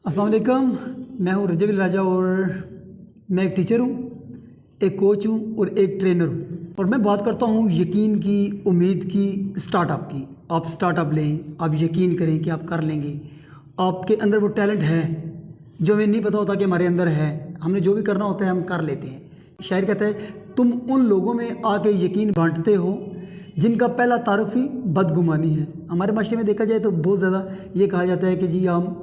अस्सलाम वालेकुम। मैं हूँ रजब राजा और मैं एक टीचर हूँ, एक कोच हूँ और एक ट्रेनर हूँ। और मैं बात करता हूँ यकीन की, उम्मीद की, स्टार्टअप की। आप स्टार्टअप लें, आप यकीन करें कि आप कर लेंगे। आपके अंदर वो टैलेंट है जो हमें नहीं पता होता कि हमारे अंदर है। हमने जो भी करना होता है हम कर लेते हैं। शायर कहता है, तुम उन लोगों में आके यकीन बांटते हो जिनका पहला तारुफ ही बदगुमानी है। हमारे माशरे में देखा जाए तो बहुत ज़्यादा ये कहा जाता है कि जी हम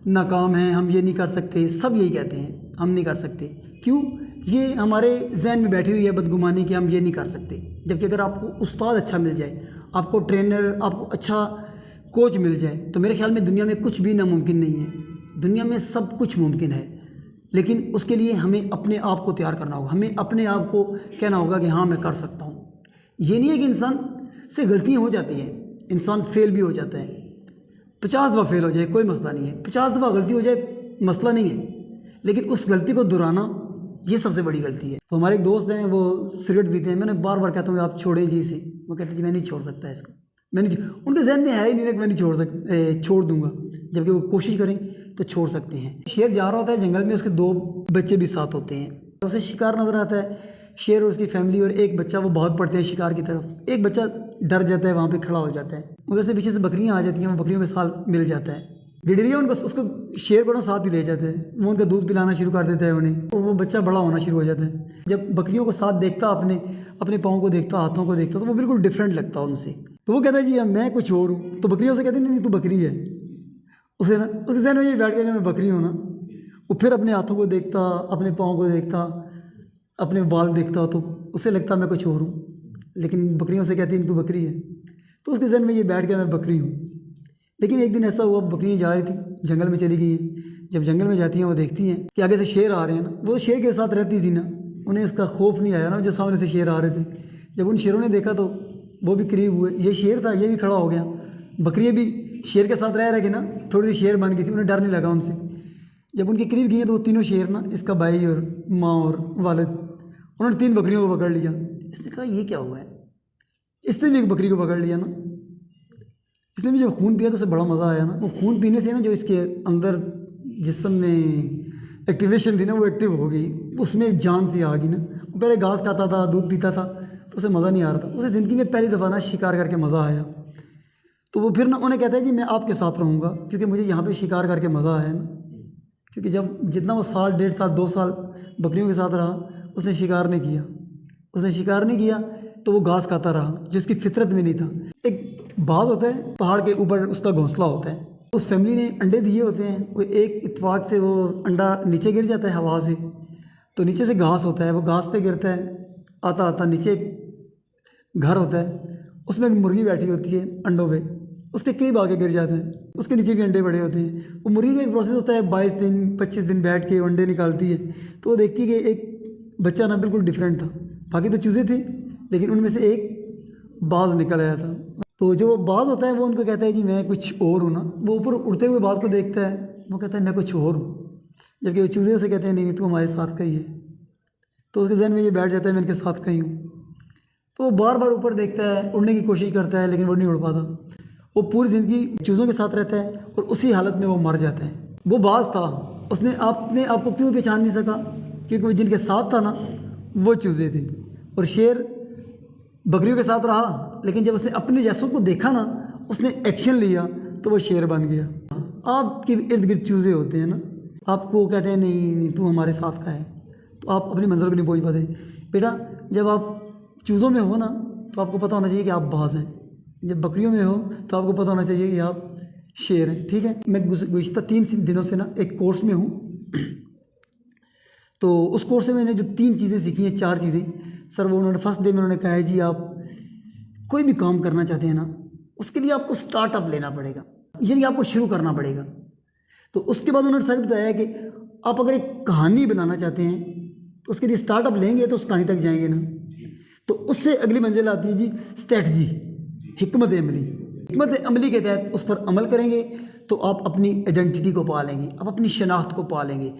नाकाम हैं, हम ये नहीं कर सकते। सब यही कहते हैं, हम नहीं कर सकते। क्यों? ये हमारे जहन में बैठी हुई है बदगुमानी कि हम ये नहीं कर सकते। जबकि अगर आपको उस्ताद अच्छा मिल जाए, आपको ट्रेनर, आपको अच्छा कोच मिल जाए, तो मेरे ख्याल में दुनिया में कुछ भी नामुमकिन नहीं है। दुनिया में सब कुछ मुमकिन है, लेकिन उसके लिए हमें अपने आप को तैयार करना होगा। हमें अपने आप को कहना होगा कि हाँ मैं कर सकता हूँ। ये नहीं है कि इंसान से गलतियाँ हो जाती हैं, इंसान फेल भी हो जाता है। 50 दफ़ा फेल हो जाए कोई मसला नहीं है, 50 दफ़ा गलती हो जाए मसला नहीं है, लेकिन उस गलती को दोहराना ये सबसे बड़ी गलती है। तो हमारे एक दोस्त हैं, वो सिगरेट पीते हैं। मैंने बार बार कहता हूँ आप छोड़ें जी से। वो कहते हैं जी मैं नहीं छोड़ सकता इसको, मैं नहीं। उनके जहन में है ही नहीं कि मैं नहीं छोड़ दूंगा, जबकि वो कोशिश करें तो छोड़ सकते हैं। शेर जा रहा होता है जंगल में, उसके 2 बच्चे भी साथ होते हैं। उसे शिकार नज़र आता है, शेर और उसकी फैमिली और एक बच्चा, वो भाग पड़ते हैं शिकार की तरफ। एक बच्चा डर जाता है, वहाँ पे खड़ा हो जाता है। उधर से पीछे से बकरियाँ आ जाती हैं, वो बकरियों के साथ मिल जाता है। गिडरिया उनको, उसको शेर को ना साथ ही ले जाते हैं। वो उनका दूध पिलाना शुरू कर देता है उन्हें, और वो बच्चा बड़ा होना शुरू हो जाता है। जब बकरियों को साथ देखता, अपने पाँव को देखता, हाथों को देखता, तो वो बिल्कुल डिफरेंट लगता है उनसे। तो वो कहता है जी मैं कुछ और हूँ। तो बकरियों से कहती नहीं तू बकरी है। उसे ना उसके जहन में ये बैठ गया कि मैं बकरी हूँ ना। वो फिर अपने हाथों को देखता, अपने पाँव को देखता, अपने बाल देखता, तो उसे लगता मैं कुछ और हूँ। लेकिन बकरियों से कहती नहीं तू बकरी है। तो उसके जहन में ये बैठ गया मैं बकरी हूँ। लेकिन एक दिन ऐसा हुआ, बकरियाँ जा रही थी, जंगल में चली गई हैं। जब जंगल में जाती हैं, वो देखती हैं कि आगे से शेर आ रहे हैं ना। वो शेर के साथ रहती थी ना, उन्हें इसका खौफ नहीं आया ना जो सामने से शेर आ रहे थे। जब उन शेरों ने देखा तो वो भी करीब हुए। ये शेर था, ये भी खड़ा हो गया। बकरियाँ भी शेर के साथ रह के ना थोड़ी सी शेर बन गई थी, उन्हें डर नहीं लगा उनसे। जब उनके करीब गई तो वो तीनों शेर ना, इसका भाई और माँ और वालिद, उन्होंने 3 बकरियों को पकड़ लिया। इसने कहा ये क्या हुआ है। इसने भी एक बकरी को पकड़ लिया ना। इसने भी जब खून पिया तो उसे बड़ा मज़ा आया ना। वो खून पीने से ना जो इसके अंदर जिस्म में एक्टिवेशन थी ना, वो एक्टिव हो गई, उसमें जान सी आ गई ना। वो पहले घास खाता था, दूध पीता था, तो उसे मज़ा नहीं आ रहा था। उसे ज़िंदगी में पहली दफ़ा ना शिकार करके मज़ा आया। तो वो फिर ना उन्हें कहता है जी मैं आपके साथ रहूँगा, क्योंकि मुझे यहाँ पे शिकार करके मज़ा आया ना। क्योंकि जब जितना वो साल, 1.5 साल, 2 साल बकरियों के साथ रहा, उसने शिकार नहीं किया। उसने शिकार नहीं किया तो वो घास खाता रहा, जो उसकी फितरत में नहीं था। एक बाज होता है, पहाड़ के ऊपर उसका घोंसला होता है। उस फैमिली ने अंडे दिए होते हैं। वो एक इत्तेफाक से वो अंडा नीचे गिर जाता है हवा से, तो नीचे से घास होता है, वो घास पे गिरता है। आता आता नीचे एक घर होता है, उसमें एक मुर्गी बैठी होती है अंडों पे, उसके करीब आके गिर जाता है। उसके नीचे भी अंडे पड़े होते हैं। वो मुर्गी का एक प्रोसेस होता है, 22 दिन 25 दिन बैठ के अंडे निकालती है। तो वो देखती है कि एक बच्चा ना बिल्कुल डिफरेंट था। बाकी तो चूज़े थे, लेकिन उनमें से एक बाज निकल आया था। तो जो वो बाज होता है वो उनको कहता है जी मैं कुछ और हूँ ना। वो ऊपर उड़ते हुए बाज को देखता है, वो कहता है मैं कुछ और हूँ। जबकि वो चूज़े से कहते हैं नहीं तू हमारे साथ का ही है। तो उसके जहन में ये बैठ जाता है मैं इनके साथ का ही हूँ। तो वो बार बार ऊपर देखता है, उड़ने की कोशिश करता है, लेकिन वो नहीं उड़ पाता। वो पूरी ज़िंदगी चूज़ों के साथ रहता है और उसी हालत में वो मर जाता है। वो बाज था, उसने अपने आप को क्यों पहचान नहीं सका, क्योंकि वो जिनके साथ था ना वो चूज़े थे। और शेर बकरियों के साथ रहा, लेकिन जब उसने अपने जैसों को देखा ना, उसने एक्शन लिया, तो वो शेर बन गया। आपके इर्द गिर्द चूज़े होते हैं ना, आपको कहते हैं नहीं तू हमारे साथ का है, तो आप अपनी मंजिल को नहीं पहुँच पाते। बेटा जब आप चूज़ों में हो ना, तो आपको पता होना चाहिए कि आप बाज हैं। जब बकरियों में हो तो आपको पता होना चाहिए कि आप शेर हैं। ठीक है, मैं गुज़िश्ता 3 दिनों से ना एक कोर्स में हूँ। तो उस कोर्स में मैंने जो 3 चीज़ें सीखी हैं, 4 चीज़ें सर, वो उन्होंने फर्स्ट डे में उन्होंने कहा है जी आप कोई भी काम करना चाहते हैं ना, उसके लिए आपको स्टार्टअप लेना पड़ेगा, यानी आपको शुरू करना पड़ेगा। तो उसके बाद उन्होंने सच बताया कि आप अगर एक कहानी बनाना चाहते हैं तो उसके लिए स्टार्टअप लेंगे तो उस कहानी तक जाएंगे ना। तो उससे अगली मंजिल आती है जी स्ट्रेटजी, हिकमत अमली। हिकमत अमली के तहत उस पर अमल करेंगे तो आप अपनी आइडेंटिटी को पा लेंगे, आप अपनी शनाख्त को पा लेंगे।